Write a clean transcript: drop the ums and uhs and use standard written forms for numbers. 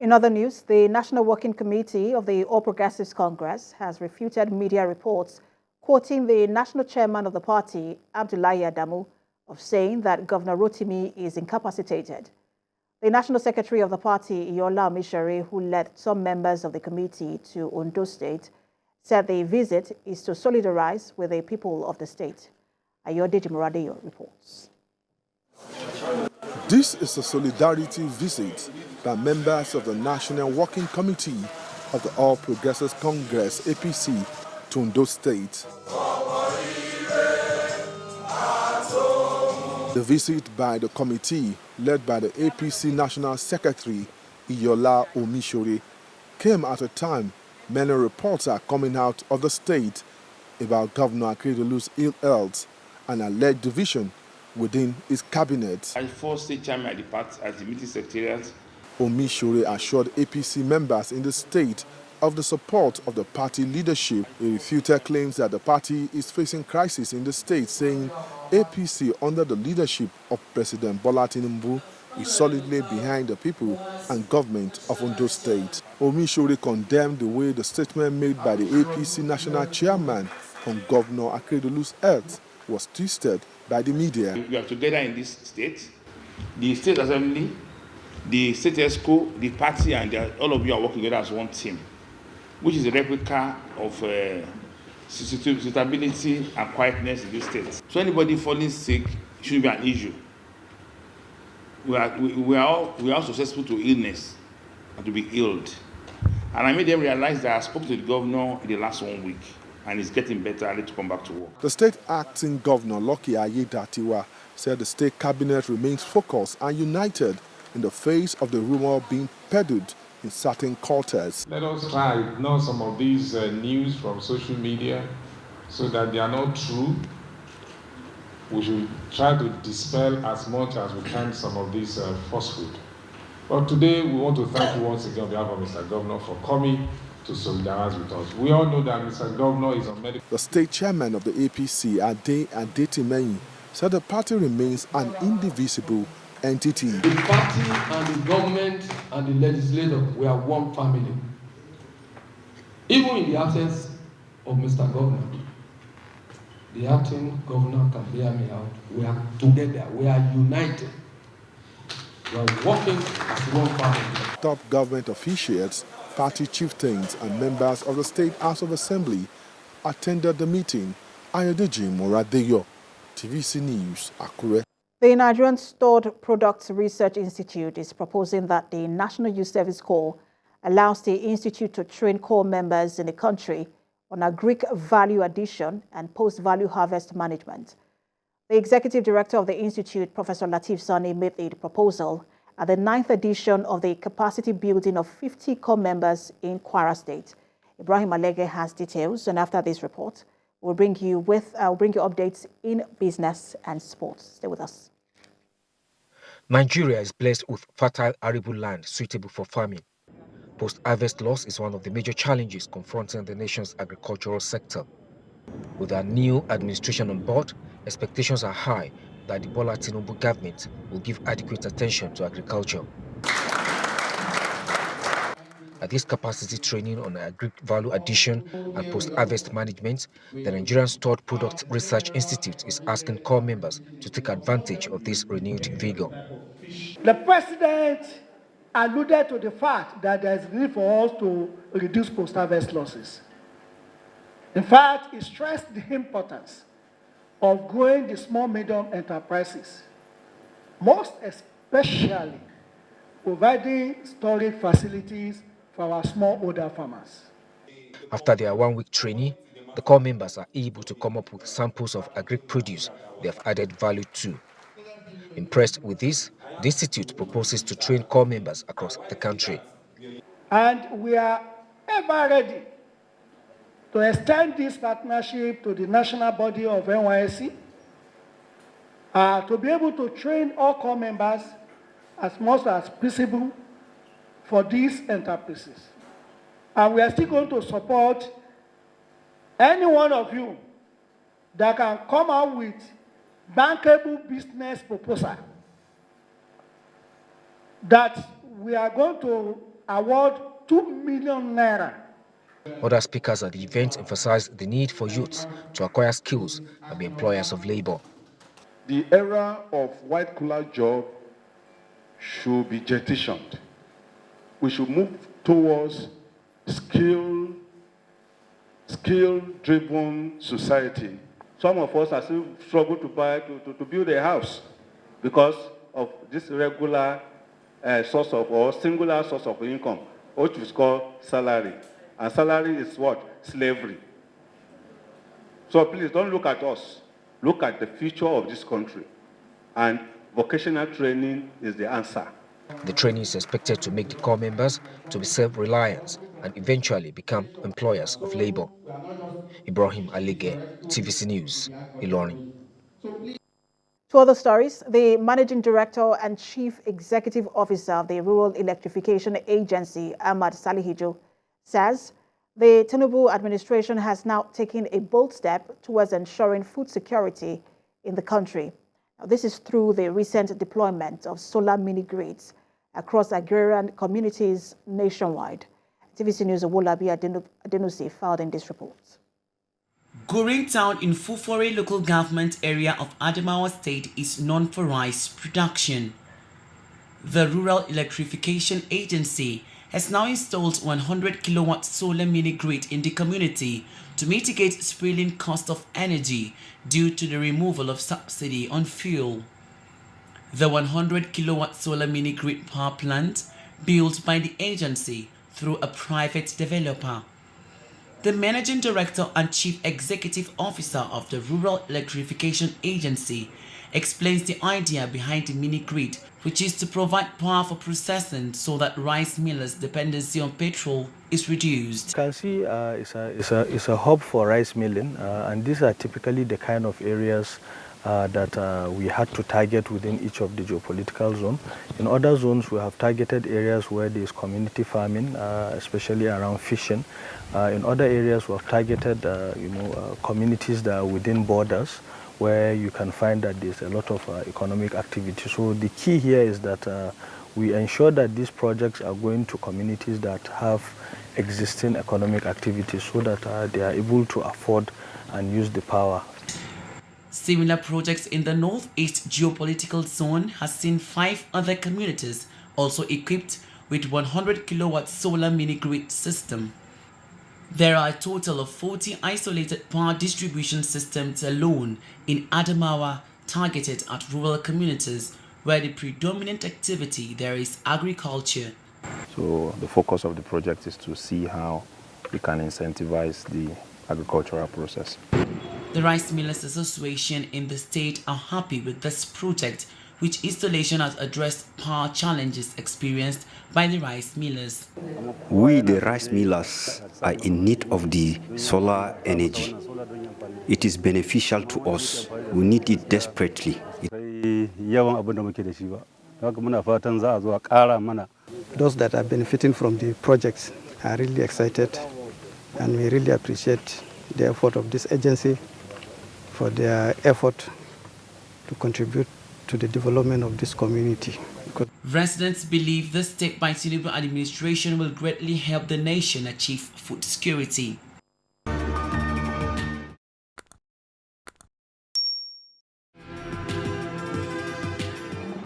In other news, the National Working Committee of the All Progressives Congress has refuted media reports quoting the national chairman of the party, Abdulahi Adamu, of saying that Governor Rotimi is incapacitated. The national secretary of the party, Iyiola Omisore, who led some members of the committee to Ondo State, said the visit is to solidarize with the people of the state. Ayodeji Muradeyo reports. This is a solidarity visit by members of the National Working Committee of the All Progressives Congress, APC, to Ondo State. The visit by the committee, led by the APC National Secretary, Iyiola Omisore, came at a time many reports are coming out of the state about Governor Akeredolu's ill health and alleged division within his cabinet. I forced the chairman at the meeting secretariat. Omisore assured APC members in the state of the support of the party leadership. He refuted claims that the party is facing crisis in the state, saying APC under the leadership of President Bola Tinubu is solidly behind the people and government of Ondo State. Omisore condemned the way the statement made by the APC national chairman on Governor Akeredolu's health was twisted by the media. We are together in this state, the state assembly, the state ESCO, the party, and all of you are working together as one team, which is a replica of stability and quietness in this state. So anybody falling sick shouldn't be an issue. We are all susceptible to illness and to be healed. And I made them realize that I spoke to the governor in the last 1 week, and he's getting better and to come back to work. The state acting governor, Lucky Ayedatiwa, said the state cabinet remains focused and united in the face of the rumor being peddled in certain quarters. Let us try to ignore some of these news from social media so that they are not true. We should try to dispel as much as we can some of these falsehood. But today we want to thank you once again on behalf of Mr. Governor for coming to solidarize with us. We all know that Mr. Governor is on medical. The state chairman of the APC, Ade Adetimehin, said the party remains an indivisible entity. The party and the government and the legislature, we are one family. Even in the absence of Mr. Governor, the acting governor can hear me out. We are together, we are united. We are working as one family. Top government officials, party chieftains and members of the State House of Assembly attended the meeting. Ayodeji Muradeyo, TVC News, Akure. The Nigerian Stored Products Research Institute is proposing that the National Youth Service Corps allows the institute to train corps members in the country on agric value addition and post-value harvest management. The executive director of the institute, Professor Lateef Sani, made the proposal at the 9th edition of the capacity building of 50 corps members in Kwara State. Ibrahim Alege has details, and after this report, I'll bring you updates in business and sports. Stay with us. Nigeria is blessed with fertile arable land suitable for farming. Post-harvest loss is one of the major challenges confronting the nation's agricultural sector. With our new administration on board, expectations are high that the Bola Tinubu government will give adequate attention to agriculture. At this capacity training on agric value addition and post-harvest management, the Nigerian Stored Products Research Institute is asking corps members to take advantage of this renewed vigor. The president alluded to the fact that there is a need for us to reduce post-harvest losses. In fact, he stressed the importance of growing the small medium enterprises, most especially providing storage facilities for our smallholder farmers. After their 1-week training, the corps members are able to come up with samples of agric produce they have added value to. Impressed with this, the institute proposes to train corps members across the country. And we are ever ready to extend this partnership to the national body of NYC, to be able to train all corps members as much as possible for these enterprises. And we are still going to support any one of you that can come out with bankable business proposal that we are going to award 2 million naira. Other speakers at the event emphasized the need for youths to acquire skills and be employers of labor. The era of white-collar job should be jettisoned. We should move towards skill-driven society. Some of us are still struggling to build a house because of this regular source of or singular source of income, which is called salary. And salary is what? Slavery. So please don't look at us. Look at the future of this country. And vocational training is the answer. The training is expected to make the core members to be self-reliant and eventually become employers of labor. Ibrahim Alige, TVC News, Ilorin. To other stories, the Managing Director and Chief Executive Officer of the Rural Electrification Agency, Ahmad Salihijo, says the Tinubu administration has now taken a bold step towards ensuring food security in the country. Now, this is through the recent deployment of solar mini-grids across agrarian communities nationwide. TVC News' Owolabi Adenusi filed in this report. Gorin town in Fufore local government area of Adamawa State is known for rice production. The Rural Electrification Agency has now installed 100 kilowatt solar mini grid in the community to mitigate spilling cost of energy due to the removal of subsidy on fuel. The 100 kilowatt solar mini grid power plant, built by the agency through a private developer. The Managing Director and Chief Executive Officer of the Rural Electrification Agency explains the idea behind the mini-grid, which is to provide power for processing so that rice millers' dependency on petrol is reduced. You can see it's a hub for rice milling, and these are typically the kind of areas that we had to target within each of the geopolitical zones. In other zones, we have targeted areas where there is community farming, especially around fishing. In other areas, we have targeted communities that are within borders, where you can find that there's a lot of economic activity. So the key here is that we ensure that these projects are going to communities that have existing economic activity so that they are able to afford and use the power. Similar projects in the Northeast geopolitical zone has seen 5 other communities also equipped with 100 kilowatt solar mini-grid system. There are a total of 40 isolated power distribution systems alone in Adamawa targeted at rural communities where the predominant activity there is agriculture. So the focus of the project is to see how we can incentivize the agricultural process. The Rice Millers Association in the state are happy with this project, which installation has addressed power challenges experienced by the rice millers. We, the rice millers, are in need of the solar energy. It is beneficial to us. We need it desperately. Those that are benefiting from the projects are really excited, and we really appreciate the effort of this agency for their effort to contribute to the development of this community. Residents believe this step by Tinubu administration will greatly help the nation achieve food security.